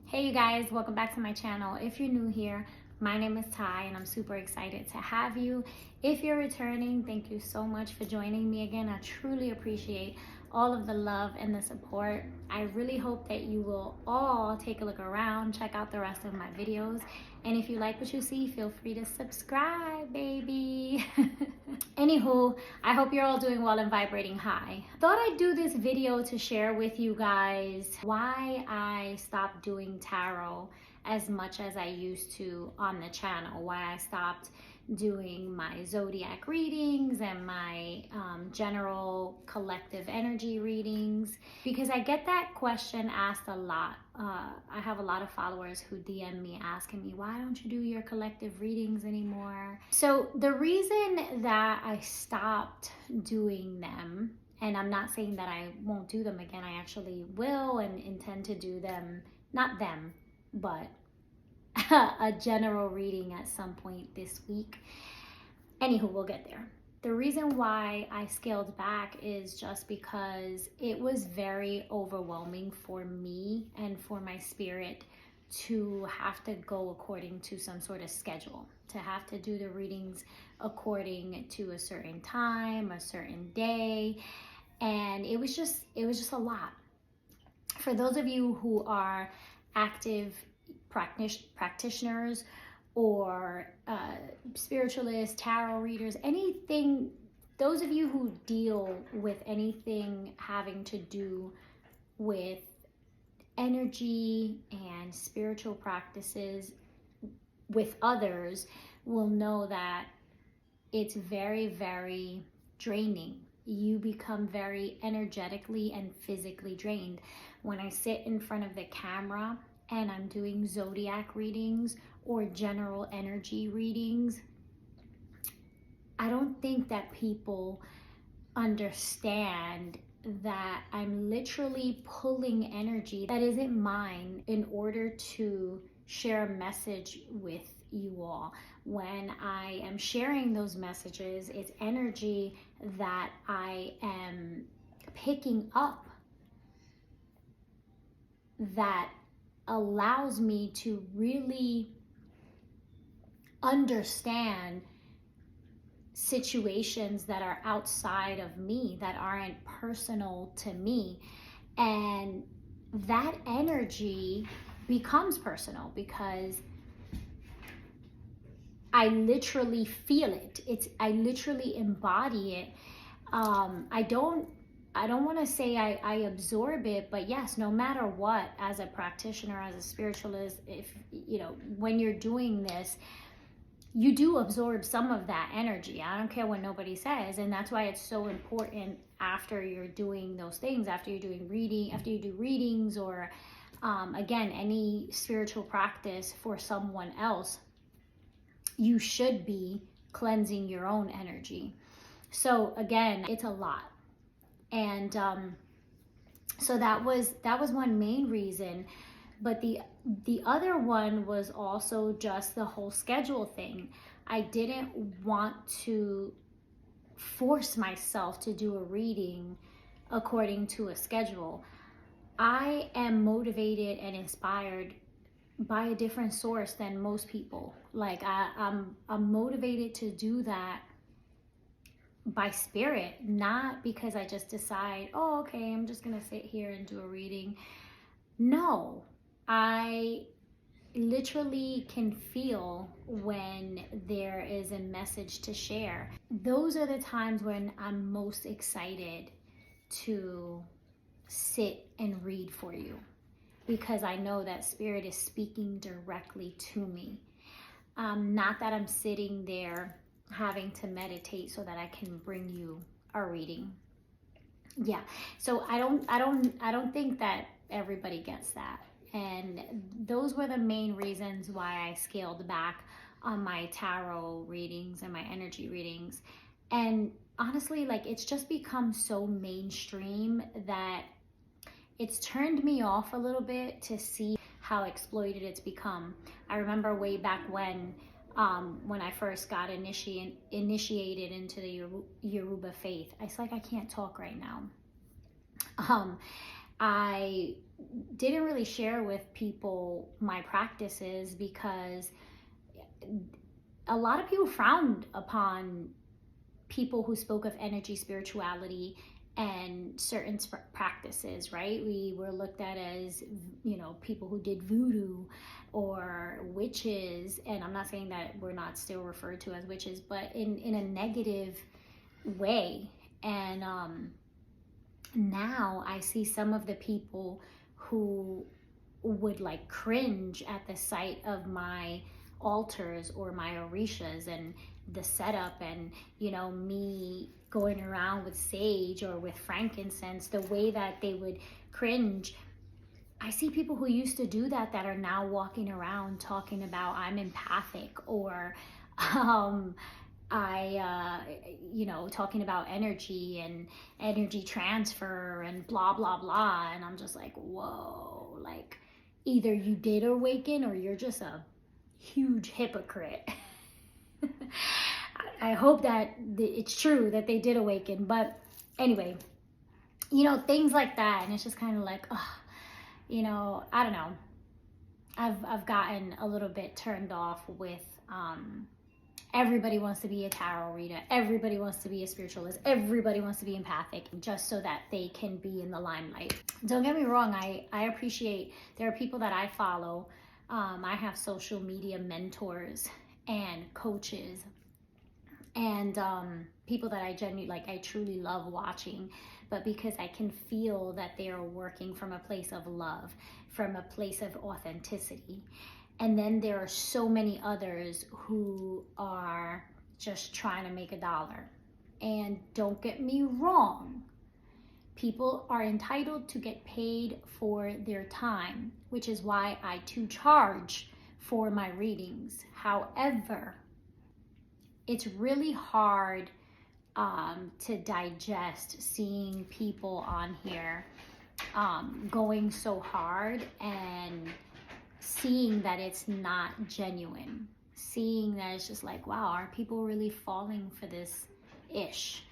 Hey you guys, welcome back to my channel. If you're new here, my name is Ty and I'm super excited to have you. If you're returning, thank you so much for joining me again. I truly appreciate all of the love and the support. I really hope that you will all take a look around, check out the rest of my videos, and if you like what you see, feel free to subscribe, baby. Anywho, I hope you're all doing well and vibrating high. Thought I'd do this video to share with you guys why I stopped doing tarot as much as I used to on the channel, why I stopped doing my zodiac readings and my general collective energy readings, because I get that question asked a lot. I have a lot of followers who DM me asking me, why don't you do your collective readings anymore? So the reason that I stopped doing them, and I'm not saying that I won't do them again, I actually will and intend to do them, not them, but a general reading at some point this week. Anywho, we'll get there. The reason why I scaled back is just because it was very overwhelming for me and for my spirit to have to go according to some sort of schedule, to have to do the readings according to a certain time, a certain day, and it was just a lot. For those of you who are active practitioners or spiritualists, tarot readers, anything, those of you who deal with anything having to do with energy and spiritual practices with others will know that it's very, very draining. You become very energetically and physically drained. When I sit in front of the camera and I'm doing zodiac readings or general energy readings, I don't think that people understand that I'm literally pulling energy that isn't mine in order to share a message with you all. When I am sharing those messages, it's energy that I am picking up that allows me to really understand situations that are outside of me, that aren't personal to me. And that energy becomes personal because I literally feel it. I literally embody it. I don't want to say I absorb it, but yes, no matter what, as a practitioner, as a spiritualist, if you know, when you're doing this, you do absorb some of that energy. I don't care what nobody says. And that's why it's so important after you're doing those things, after you do readings or again, any spiritual practice for someone else, you should be cleansing your own energy. So again, it's a lot. And so that was one main reason. But the other one was also just the whole schedule thing. I didn't want to force myself to do a reading according to a schedule. I am motivated and inspired by a different source than most people. Like I'm motivated to do that by spirit, not because I just decide, oh, okay, I'm just gonna sit here and do a reading. No, I literally can feel when there is a message to share. Those are the times when I'm most excited to sit and read for you, because I know that spirit is speaking directly to me. Not that I'm sitting there having to meditate so that I can bring you a reading. Yeah, so I don't think that everybody gets that. And those were the main reasons why I scaled back on my tarot readings and my energy readings. And honestly, like, it's just become so mainstream that it's turned me off a little bit to see how exploited it's become. I remember way back when I first got initiated into the Yoruba faith. It's like I can't talk right now. I didn't really share with people my practices because a lot of people frowned upon people who spoke of energy, spirituality, and certain practices, right? We were looked at as, people who did voodoo or witches. And I'm not saying that we're not still referred to as witches, but in a negative way. And now I see some of the people who would like cringe at the sight of my altars or my orishas and the setup, and me going around with sage or with frankincense, the way that they would cringe. I see people who used to do that are now walking around talking about I'm empathic, or talking about energy and energy transfer and blah blah blah. And I'm just like, whoa, like either you did awaken or you're just a huge hypocrite. I hope that it's true that they did awaken, but anyway, things like that. And it's just kind of like, I don't know. I've gotten a little bit turned off with everybody wants to be a tarot reader, everybody wants to be a spiritualist, everybody wants to be empathic just so that they can be in the limelight. Don't get me wrong, I appreciate there are people that I follow. I have social media mentors and coaches and people that I genuinely I truly love watching, but because I can feel that they are working from a place of love, from a place of authenticity. And then there are so many others who are just trying to make a dollar. And don't get me wrong, people are entitled to get paid for their time, which is why I too charge for my readings. However, it's really hard to digest seeing people on here going so hard and seeing that it's not genuine, seeing that it's just like, wow, are people really falling for this ish?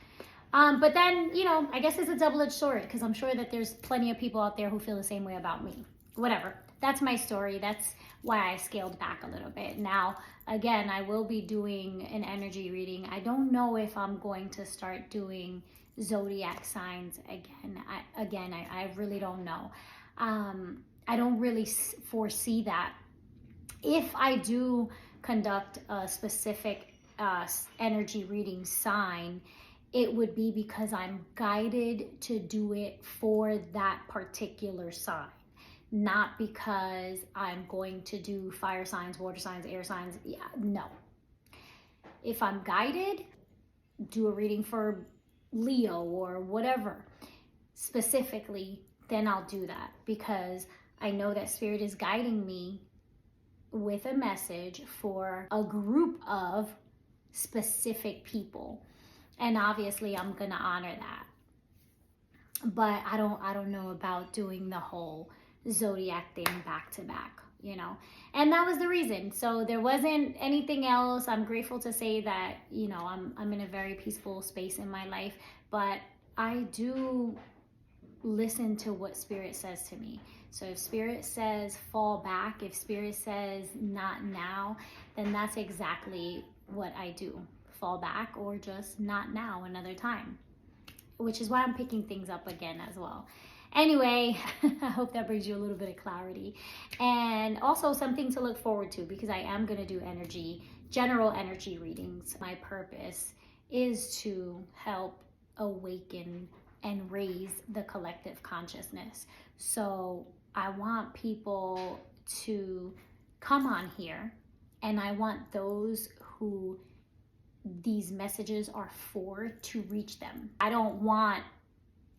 But then, I guess it's a double-edged sword, because I'm sure that there's plenty of people out there who feel the same way about me. Whatever. That's my story. That's why I scaled back a little bit. Now, again, I will be doing an energy reading. I don't know if I'm going to start doing zodiac signs again. I really don't know. I don't really foresee that. If I do conduct a specific energy reading sign, it would be because I'm guided to do it for that particular sign, not because I'm going to do fire signs, water signs, air signs. Yeah, no. If I'm guided, do a reading for Leo or whatever specifically, then I'll do that, because I know that Spirit is guiding me with a message for a group of specific people. And obviously I'm gonna honor that. But I don't know about doing the whole zodiac thing back to back, And that was the reason. So there wasn't anything else. I'm grateful to say that, I'm in a very peaceful space in my life, but I do listen to what Spirit says to me. So if Spirit says fall back, if Spirit says not now, then that's exactly what I do. Fall back, or just not now, another time. Which is why I'm picking things up again as well. Anyway, I hope that brings you a little bit of clarity. And also something to look forward to, because I am going to do general energy readings. My purpose is to help awaken and raise the collective consciousness. So I want people to come on here, and I want those who these messages are for to reach them. I don't want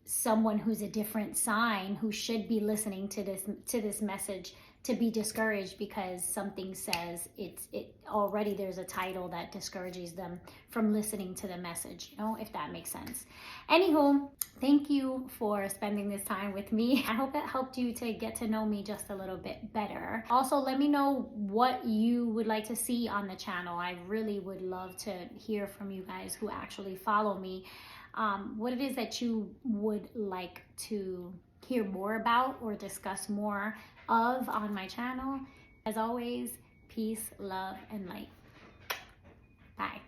someone who's a different sign who should be listening to this message to be discouraged because something says it already there's a title that discourages them from listening to the message, if that makes sense. Anywho, thank you for spending this time with me. I hope it helped you to get to know me just a little bit better. Also, let me know what you would like to see on the channel. I really would love to hear from you guys who actually follow me. What it is that you would like to hear more about or discuss more of on my channel. As always, peace, love, and light. Bye.